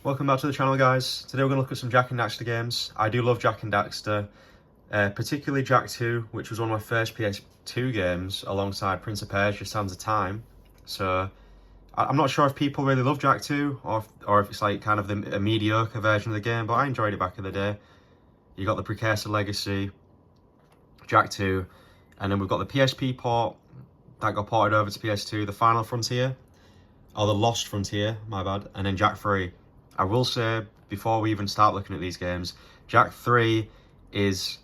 Welcome back to the channel, guys. Today we're going to look at some Jak and Daxter games. I do love Jak and Daxter, particularly Jak 2, which was one of my first PS2 games alongside Prince of Persia Sands of Time. So I'm not sure if people really love Jak 2 or if it's like kind of a mediocre version of the game, but I enjoyed it back in the day. You got the Precurorsors Legacy, Jak 2, and then we've got the PSP port that got ported over to PS2, the Final Frontier, or the Lost Frontier, my bad, and then Jak 3. I will say, before we even start looking at these games, Jak 3 is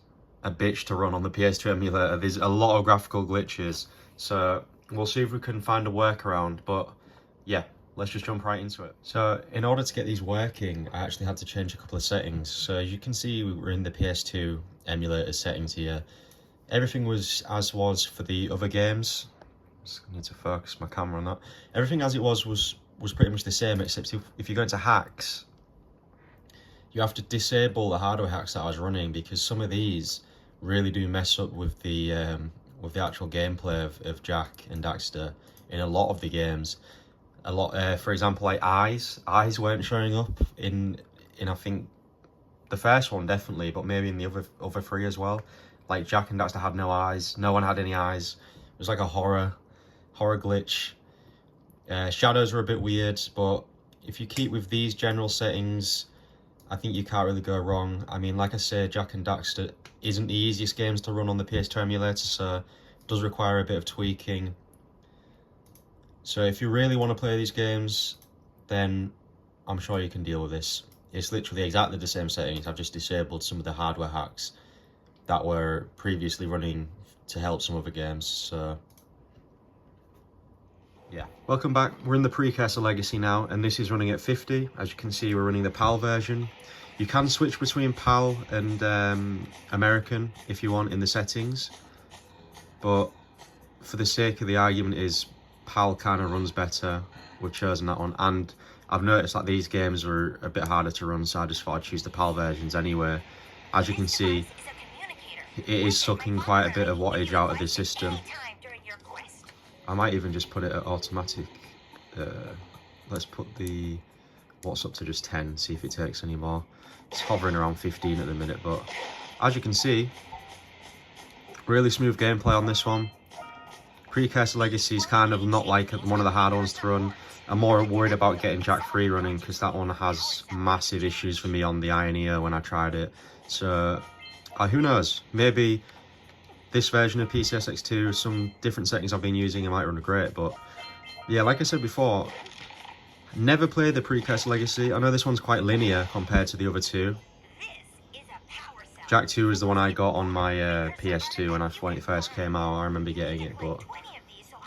a bitch to run on the PS2 emulator. There's a lot of graphical glitches, so we'll see if we can find a workaround, but yeah, let's just jump right into it. So in order to get these working, I actually had to change a couple of settings. So as you can see, we're in the PS2 emulator settings here. Everything was as was for the other games. Just need to focus my camera on that. Everything as it was pretty much the same, except if you go into hacks, you have to disable the hardware hacks that I was running, because some of these really do mess up with the actual gameplay of Jak and Daxter in a lot of the games. For example, like eyes weren't showing up in I think the first one definitely, but maybe in the other three as well. Like Jak and Daxter had no eyes. No one had any eyes. It was like a horror glitch. Shadows were a bit weird, but if you keep with these general settings, I think you can't really go wrong. I mean, like I said, Jak and Daxter isn't the easiest games to run on the PS2 emulator, so it does require a bit of tweaking. So if you really want to play these games, then I'm sure you can deal with this. It's literally exactly the same settings. I've just disabled some of the hardware hacks that were previously running to help some other games, so yeah. Welcome back. We're in the Precursor Legacy now, and this is running at 50. As you can see, we're running the PAL version. You can switch between PAL and American if you want in the settings, but for the sake of the argument is PAL kind of runs better. We've chosen that one, and I've noticed that these games are a bit harder to run, so I just thought I'd choose the PAL versions anyway. As you can see, it is sucking quite a bit of wattage out of the system. I might even just put it at automatic. Let's put the watts up to just 10, see if it takes any more. It's hovering around 15 at the minute, but as you can see, really smooth gameplay on this one. Precursor Legacy is kind of not like one of the hard ones to run. I'm more worried about getting Jak 3 running, because that one has massive issues for me on the Iron Ear when I tried it. So who knows, maybe this version of PCSX2, some different settings I've been using, it might run great. But yeah, like I said before, never played the Precursor Legacy. I know this one's quite linear compared to the other two. Jak 2 is the one I got on my PS2 when it first came out. I remember getting it, but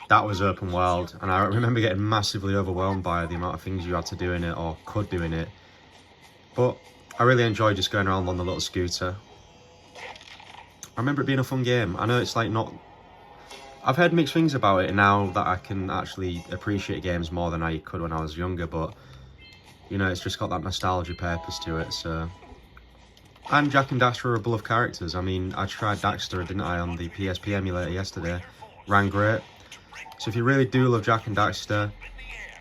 that was open world, and I remember getting massively overwhelmed by the amount of things you had to do in it, or could do in it. But I really enjoyed just going around on the little scooter. I remember it being a fun game. I know it's like not... I've heard mixed things about it now that I can actually appreciate games more than I could when I was younger, but you know, it's just got that nostalgia purpose to it, so... And Jak and Daxter are a beloved characters. I mean, I tried Daxter, didn't I, on the PSP emulator yesterday. Ran great. So if you really do love Jak and Daxter,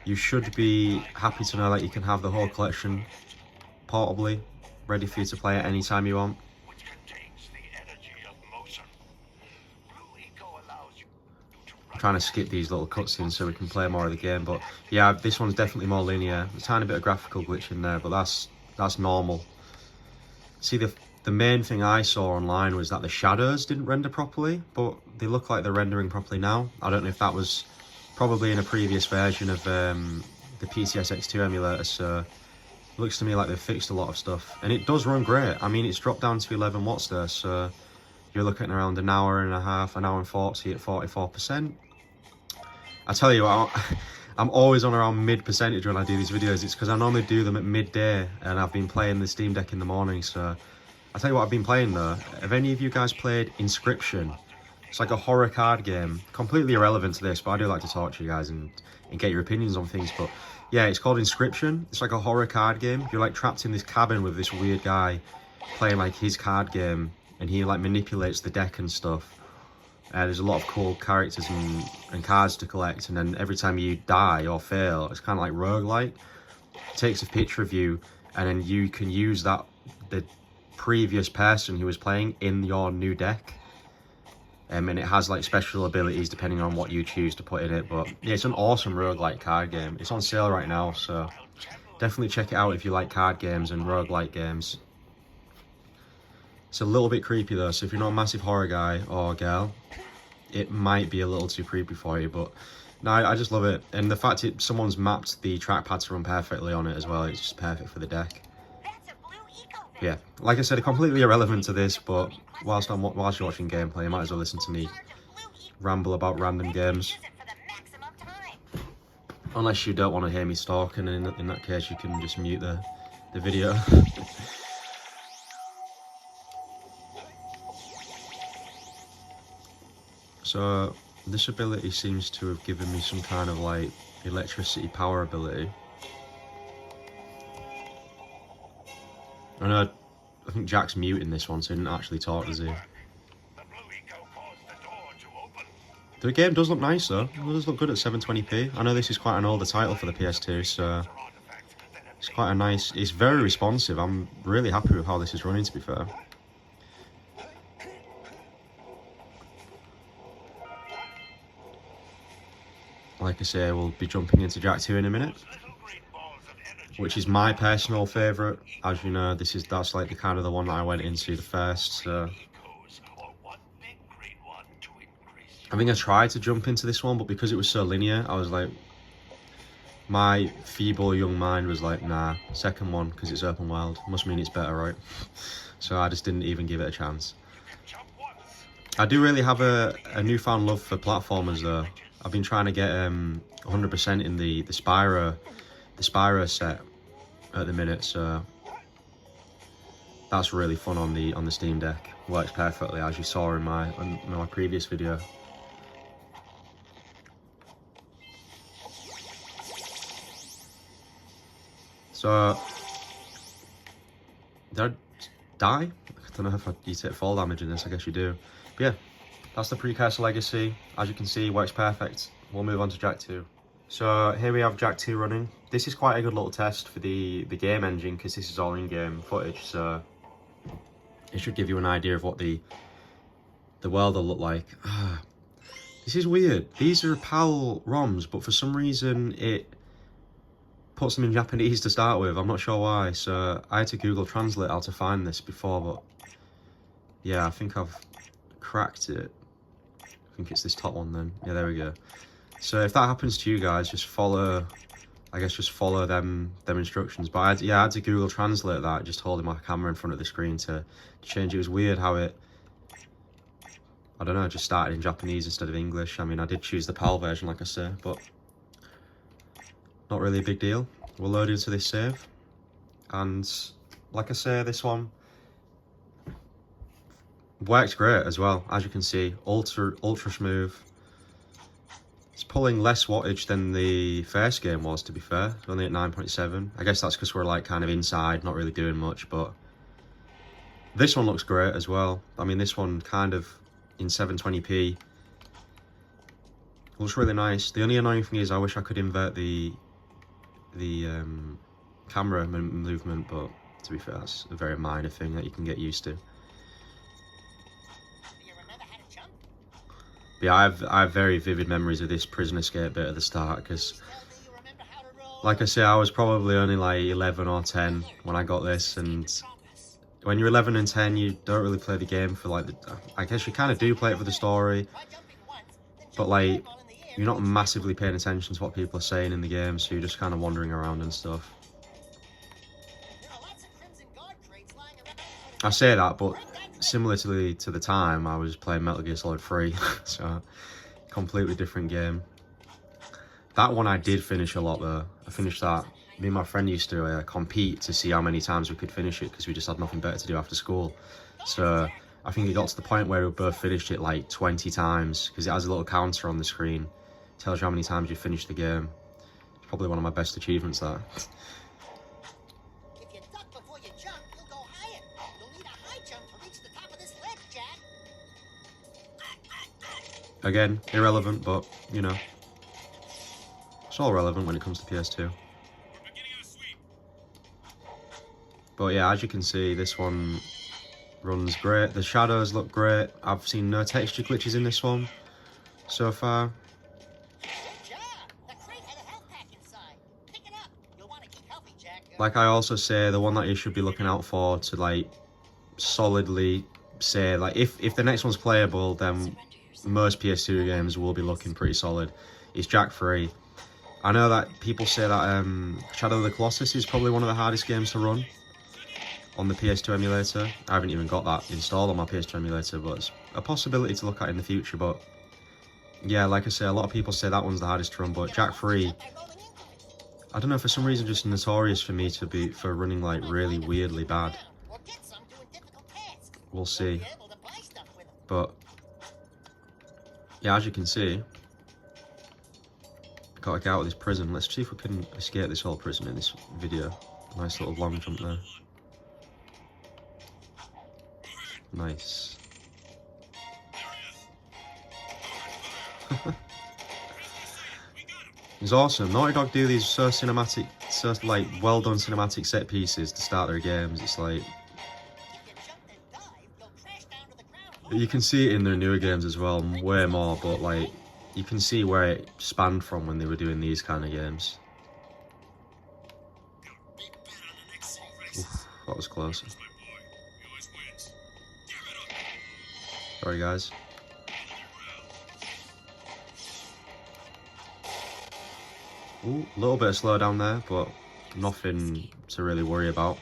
you should be happy to know that you can have the whole collection portably, ready for you to play it anytime you want. I'm trying to skip these little cutscenes so we can play more of the game, but yeah, this one's definitely more linear. There's a tiny bit of graphical glitch in there, but that's normal. See, the main thing I saw online was that the shadows didn't render properly, but they look like they're rendering properly now. I don't know if that was probably in a previous version of the PCSX2 emulator, so it looks to me like they've fixed a lot of stuff. And it does run great. I mean, it's dropped down to 11 watts there, so you're looking at around an hour and a half, an hour and 40 at 44%. I tell you what, I'm always on around mid percentage when I do these videos. It's because I normally do them at midday, and I've been playing the Steam Deck in the morning. So I'll tell you what I've been playing though. Have any of you guys played Inscription? It's like a horror card game. Completely irrelevant to this, but I do like to talk to you guys and get your opinions on things. But yeah, it's called Inscription. It's like a horror card game. You're like trapped in this cabin with this weird guy playing like his card game, and he like manipulates the deck and stuff. There's a lot of cool characters and cards to collect, and then every time you die or fail, it's kind of like roguelike. takes a picture of you, and then you can use that, the previous person who was playing, in your new deck. And it has like special abilities depending on what you choose to put in it. But yeah, it's an awesome roguelike card game. It's on sale right now, so definitely check it out if you like card games and roguelike games. It's a little bit creepy though, so if you're not a massive horror guy or girl, it might be a little too creepy for you. But no, I just love it. And the fact someone's mapped the trackpad to run perfectly on it as well, it's just perfect for the deck. Yeah, like I said, completely irrelevant to this, but whilst you're watching gameplay, you might as well listen to me ramble about random games. Unless you don't want to hear me talk, and in that case, you can just mute the video. So this ability seems to have given me some kind of like electricity power ability. I think Jack's muting this one, so he didn't actually talk, does he? The game does look nice though. It does look good at 720p. I know this is quite an older title for the PS2, so it's quite a nice... It's very responsive. I'm really happy with how this is running, to be fair. Like I say, we'll be jumping into Jak 2 in a minute, which is my personal favourite. As you know, that's like the one that I went into the first. So I think I tried to jump into this one, but because it was so linear, I was like, my feeble young mind was like, nah, second one, because it's open world, must mean it's better, right? So I just didn't even give it a chance. I do really have a newfound love for platformers though. I've been trying to get 100% in the Spyro set at the minute, so that's really fun on the Steam Deck. Works perfectly, as you saw in my previous video. So did I die? I don't know if you take fall damage in this. I guess you do. But yeah, that's the Precursor Legacy. As you can see, works perfect. We'll move on to Jak 2. So here we have Jak 2 running. This is quite a good little test for the game engine, because this is all in-game footage, so it should give you an idea of what the world will look like. This is weird. These are PAL ROMs, but for some reason it puts them in Japanese to start with. I'm not sure why, so I had to Google Translate how to find this before, but yeah, I think I've cracked it. I think it's this top one then. Yeah, there we go. So if that happens to you guys, just follow, I guess just follow them instructions. But I had to Google Translate that, just holding my camera in front of the screen to change. It was weird how it, I don't know, just started in Japanese instead of English. I mean, I did choose the PAL version, like I say, but not really a big deal. We'll load into this save, and like I say, this one works great as well. As you can see, ultra smooth. It's pulling less wattage than the first game was, to be fair. It's only at 9.7. I guess that's because we're like kind of inside, not really doing much, but this one looks great as well. I mean, this one kind of in 720p looks really nice. The only annoying thing is I wish I could invert the camera movement, but to be fair, that's a very minor thing that you can get used to. But yeah, I have very vivid memories of this prison escape bit at the start, because like I say, I was probably only like 11 or 10 when I got this, and when you're 11 and 10, you don't really play the game for like I guess you kind of do play it for the story, but like you're not massively paying attention to what people are saying in the game, so you're just kind of wandering around and stuff. I say that, but similarly to the time, I was playing Metal Gear Solid 3, so completely different game. That one I did finish a lot though. I finished that. Me and my friend used to compete to see how many times we could finish it, because we just had nothing better to do after school. So I think it got to the point where we both finished it like 20 times, because it has a little counter on the screen. It tells you how many times you finished the game. It's probably one of my best achievements there. Again, irrelevant, but you know, it's all relevant when it comes to PS2. But yeah, as you can see, this one runs great. The shadows look great. I've seen no texture glitches in this one so far. Like I also say, the one that you should be looking out for to like solidly say, like if the next one's playable, then most PS2 games will be looking pretty solid. It's Jak 3. I know that people say that Shadow of the Colossus is probably one of the hardest games to run on the PS2 emulator. I haven't even got that installed on my PS2 emulator, but it's a possibility to look at in the future. But yeah, like I say, a lot of people say that one's the hardest to run, but Jak 3, I don't know, for some reason just notorious for me for running like really weirdly bad. We'll see. But yeah, as you can see, gotta get out of this prison. Let's see if we can escape this whole prison in this video. Nice little long jump there. Nice. It's awesome. Naughty Dog do these so cinematic, so like well done cinematic set pieces to start their games. It's like you can see it in their newer games as well, way more. But like you can see where it spanned from when they were doing these kind of games. Oof, that was close. Sorry, guys. Ooh, a little bit of slowdown there, but nothing to really worry about.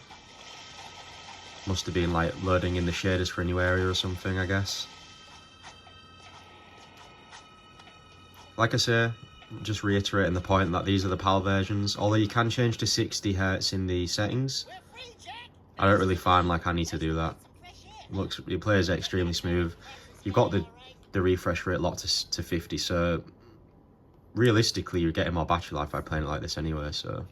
Must have been like loading in the shaders for a new area or something, I guess. Like I say, just reiterating the point that these are the PAL versions. Although you can change to 60 Hz in the settings, I don't really find like I need to do that. It plays extremely smooth. You've got the refresh rate locked to 50, so realistically you're getting more battery life by playing it like this anyway. So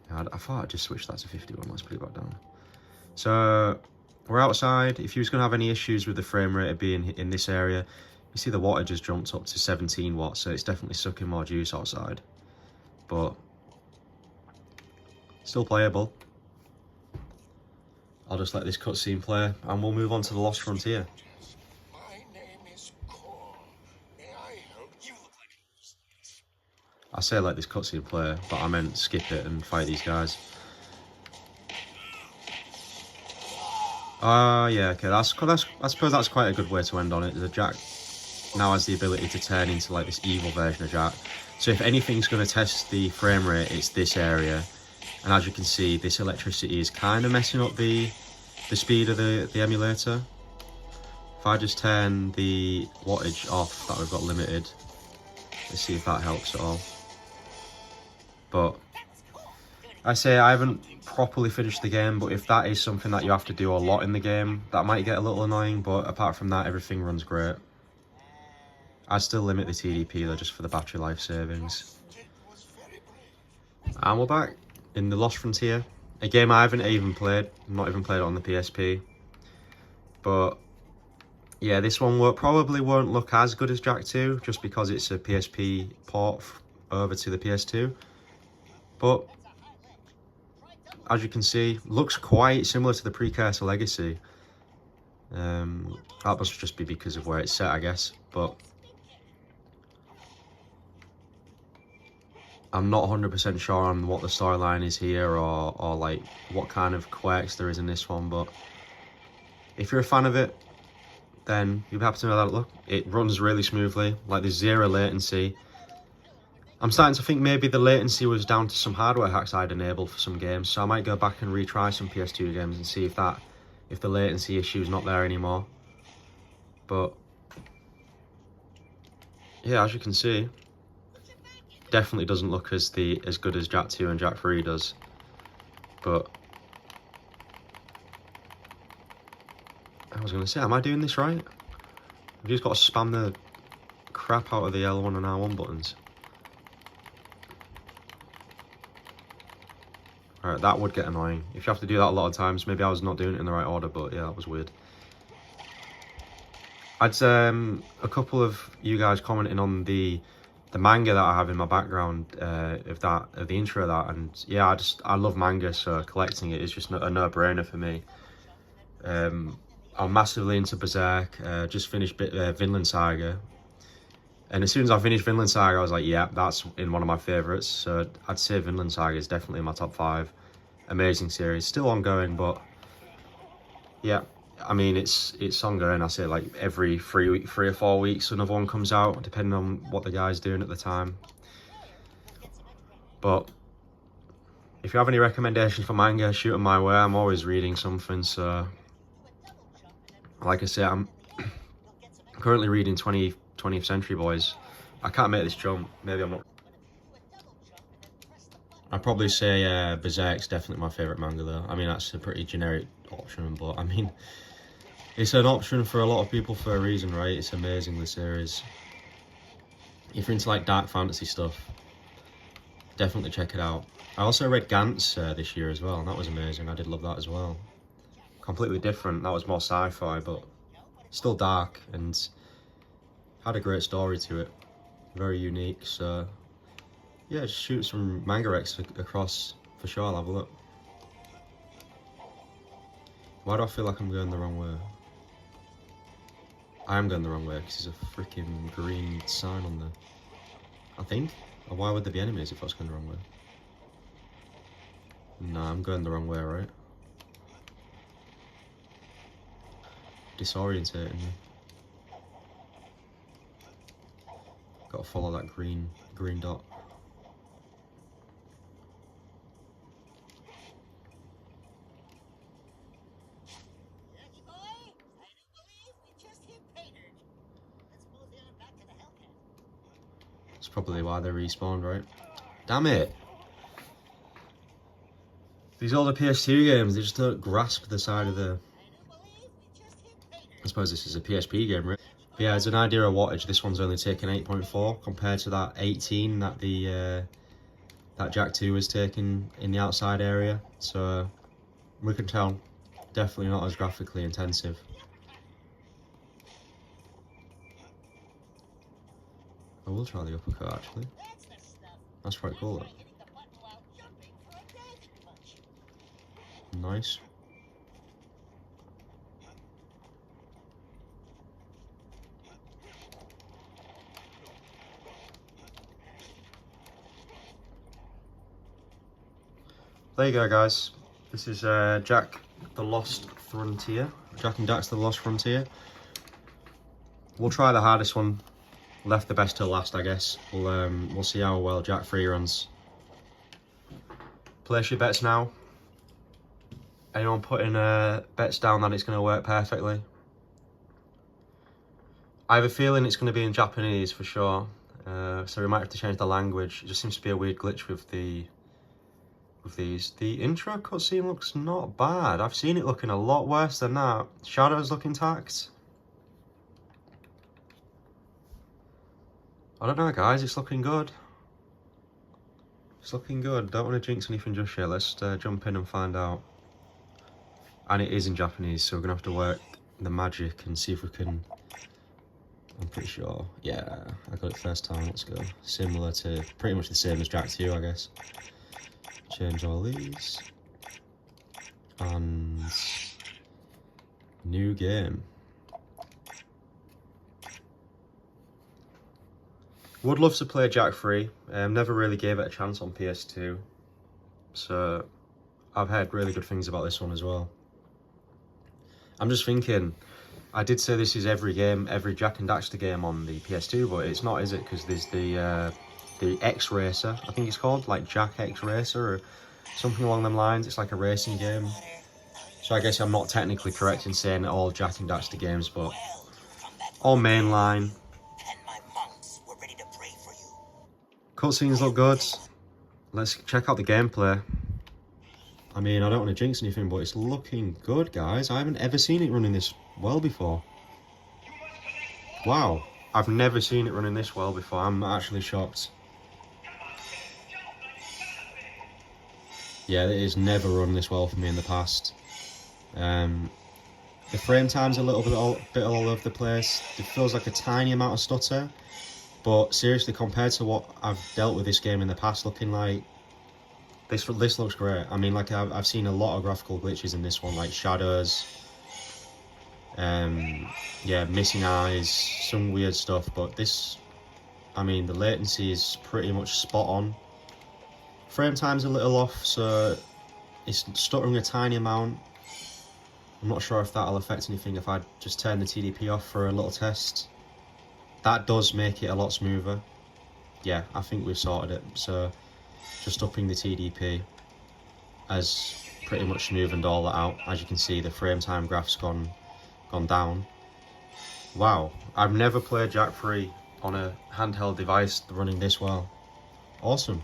yeah, I thought I'd just switch that to 51. Let's put it back down. So we're outside. If you was going to have any issues with the frame rate of being in this area, you see the wattage has jumped up to 17 watts, so it's definitely sucking more juice outside, but still playable. I'll just let this cutscene play and we'll move on to the Lost Frontier. I say let this cutscene play, but I meant skip it and fight these guys. Yeah, okay, I suppose that's quite a good way to end on it. The Jak now has the ability to turn into like this evil version of Jak. So if anything's going to test the frame rate, it's this area. And as you can see, this electricity is kind of messing up the speed of the emulator. If I just turn the wattage off that we've got limited, let's see if that helps at all. But I say I haven't properly finished the game, but if that is something that you have to do a lot in the game, that might get a little annoying, but apart from that, everything runs great. I still limit the TDP though, just for the battery life savings. And we're back in the Lost Frontier, a game I haven't even played, not even played it on the PSP. But yeah, this one probably won't look as good as Jak 2, just because it's a PSP port over to the PS2. But as you can see, looks quite similar to the Precursor Legacy. That must just be because of where it's set, I guess. But I'm not 100% sure on what the storyline is here, or like what kind of quirks there is in this one. But if you're a fan of it, then you'll be happy to know that look, it runs really smoothly. Like there's zero latency. I'm starting to think maybe the latency was down to some hardware hacks I'd enabled for some games, so I might go back and retry some PS2 games and see if the latency issue is not there anymore. But yeah, as you can see, definitely doesn't look as good as Jak 2 and Jak 3 does. But I was gonna say, am I doing this right? I've just got to spam the crap out of the L1 and R1 buttons. Alright, that would get annoying. If you have to do that a lot of times, maybe I was not doing it in the right order, but yeah, that was weird. I'd a couple of you guys commenting on the the manga that I have in my background of the intro of that, and yeah, I love manga, so collecting it is just a no-brainer for me. I'm massively into Berserk. Just finished Vinland Saga, and as soon as I finished Vinland Saga, I was like, yeah, that's in one of my favourites. So I'd say Vinland Saga is definitely in my top 5. Amazing series, still ongoing, but yeah, I mean it's ongoing. I say like every 3 or 4 weeks another one comes out, depending on what the guy's doing at the time. But if you have any recommendations for manga, shoot them my way. I'm always reading something. So like I say, I'm currently reading 20th Century Boys. I can't make this jump. Maybe I'm not. I'd probably say Berserk's definitely my favourite manga though. I mean, that's a pretty generic option, but I mean, it's an option for a lot of people for a reason, right? It's amazing, the series. If you're into like dark fantasy stuff, definitely check it out. I also read Gantz this year as well, and that was amazing. I did love that as well. Completely different. That was more sci-fi, but still dark, and had a great story to it. Very unique, so yeah, just shoot some manga X across for sure. I'll have a look. Why do I feel like I'm going the wrong way? I am going the wrong way because there's a freaking green sign on there, I think. Or why would there be enemies if I was going the wrong way? Nah, I'm going the wrong way, right? Disorientating me. Gotta follow that green dot. That's probably why they respawned, right? Damn it! These older PS2 games, they just don't grasp the side of the... I suppose this is a PSP game, right? But yeah, as an idea of wattage, this one's only taking 8.4 compared to that 18 that that Jak 2 was taking in the outside area. So we can tell, definitely not as graphically intensive. I will try the uppercut actually. That's quite cool though. Nice. There you go, guys. This is Jak the Lost Frontier. Jak and Daxter the Lost Frontier. We'll try the hardest one. Left the best till last, I guess. We'll see how well Jak 3 runs. Place your bets now. Anyone putting bets down that it's going to work perfectly? I have a feeling it's going to be in Japanese for sure. So we might have to change the language. It just seems to be a weird glitch with these. The intro cutscene looks not bad. I've seen it looking a lot worse than that. Shadows look intact. I don't know, guys. It's looking good. It's looking good. Don't want to jinx anything just yet. Let's jump in and find out. And it is in Japanese, so we're going to have to work the magic and see if we can... I'm pretty sure. Yeah, I got it first time. Let's go. Similar to... Pretty much the same as Jak 2, I guess. Change all these. And... New game. Would love to play Jak 3. Never really gave it a chance on PS2. So... I've heard really good things about this one as well. I'm just thinking, I did say this is every Jak and Daxter game on the PS2, but it's not, is it? Because there's the X Racer, I think it's called, like Jak X Racer or something along them lines. It's like a racing game. So I guess I'm not technically correct in saying all Jak and Daxter games, but all mainline. Cutscenes look good. Let's check out the gameplay. I mean, I don't want to jinx anything, but it's looking good, guys. I haven't ever seen it running this well before. Wow. I've never seen it running this well before. I'm actually shocked. Yeah, it has never run this well for me in the past. The frame time's a little bit all over the place. It feels like a tiny amount of stutter. But seriously, compared to what I've dealt with this game in the past, looking like this looks great. I mean, like I've seen a lot of graphical glitches in this one, like shadows, yeah, missing eyes, some weird stuff. But this, I mean, the latency is pretty much spot on. Frame time's a little off, so it's stuttering a tiny amount. I'm not sure if that'll affect anything if I just turn the TDP off for a little test. That does make it a lot smoother. Yeah, I think we've sorted it. So just upping the TDP has pretty much smoothened all that out. As you can see, the frame time graph's gone down. Wow, I've never played Jak 3 on a handheld device running this well. Awesome.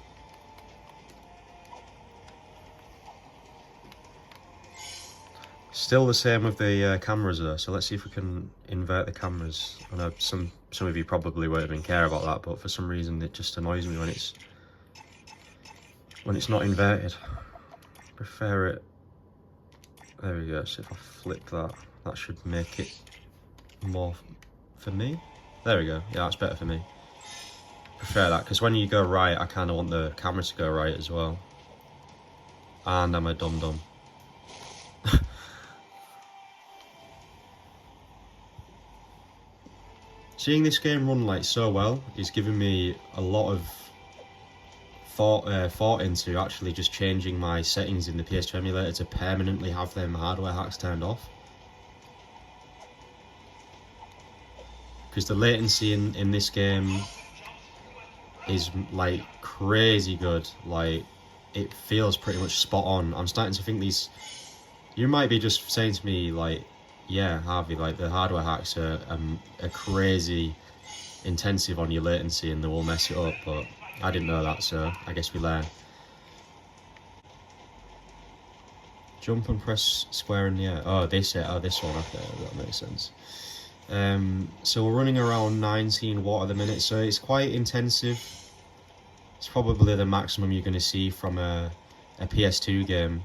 Still the same with the cameras though, so let's see if we can invert the cameras. I know some of you probably won't even care about that, but for some reason it just annoys me when it's not inverted. Prefer it. There we go. So if I flip that, that should make it more for me. There we go. Yeah, that's better for me. Prefer that, because when you go right, I kind of want the camera to go right as well. And I'm a dum-dum. Seeing this game run like so well is giving me a lot of thought into actually just changing my settings in the PS2 emulator to permanently have them hardware hacks turned off. Because the latency in this game is like crazy good. Like, it feels pretty much spot on. I'm starting to think these... You might be just saying to me like, yeah, Harvey, like the hardware hacks are crazy intensive on your latency and they will mess it up, but I didn't know that, so I guess we learn. Jump and press square in the air. Oh, this one, okay, that makes sense. So we're running around 19 watt at the minute, so it's quite intensive. It's probably the maximum you're going to see from a PS2 game.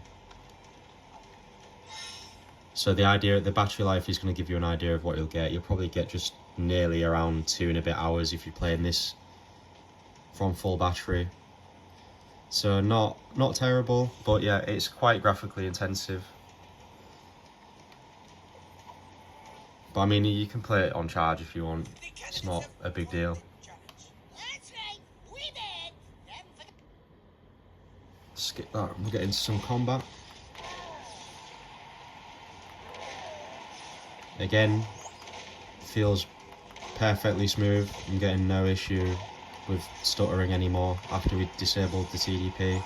So the battery life is going to give you an idea of what you'll get. You'll probably get just nearly around 2 and a bit hours if you're playing this from full battery. So not terrible, but yeah, it's quite graphically intensive. But I mean, you can play it on charge if you want. It's not a big deal. Skip that, we'll get into some combat. Again, feels perfectly smooth. I'm getting no issue with stuttering anymore after we disabled the TDP.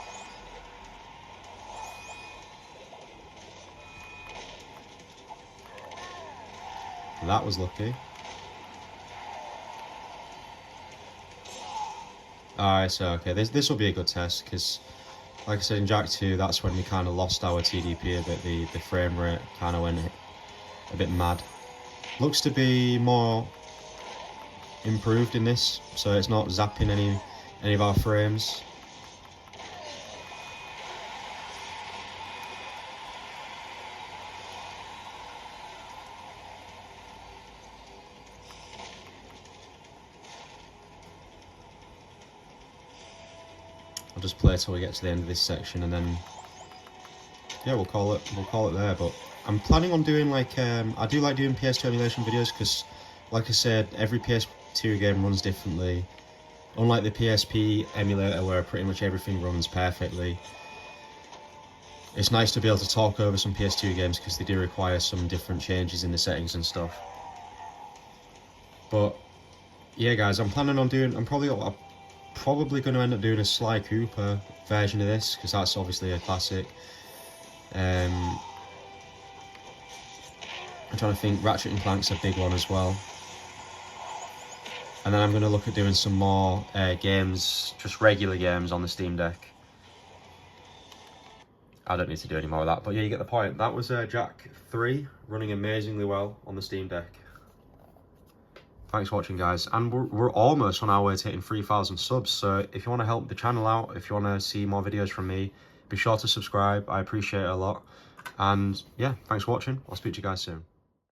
That was lucky. Alright, so okay, this will be a good test, because like I said in Jak 2, that's when we kind of lost our TDP a bit. The frame rate kind of went a bit mad. Looks to be more improved in this, so it's not zapping any of our frames. I'll just play till we get to the end of this section, and then yeah, we'll call it there. But I'm planning on doing like I do like doing PS2 emulation videos, because like I said, every PS2 game runs differently. Unlike the PSP emulator where pretty much everything runs perfectly, it's nice to be able to talk over some PS2 games because they do require some different changes in the settings and stuff. But yeah guys, I'm probably going to end up doing a Sly Cooper version of this, because that's obviously a classic. I'm trying to think, Ratchet and Clank's a big one as well. And then I'm going to look at doing some more games, just regular games on the Steam Deck. I don't need to do any more of that, but yeah, you get the point. That was Jak 3, running amazingly well on the Steam Deck. Thanks for watching, guys, and we're almost on our way to hitting 3,000 subs, so if you want to help the channel out, if you want to see more videos from me, be sure to subscribe. I appreciate it a lot. And yeah, thanks for watching. I'll speak to you guys soon.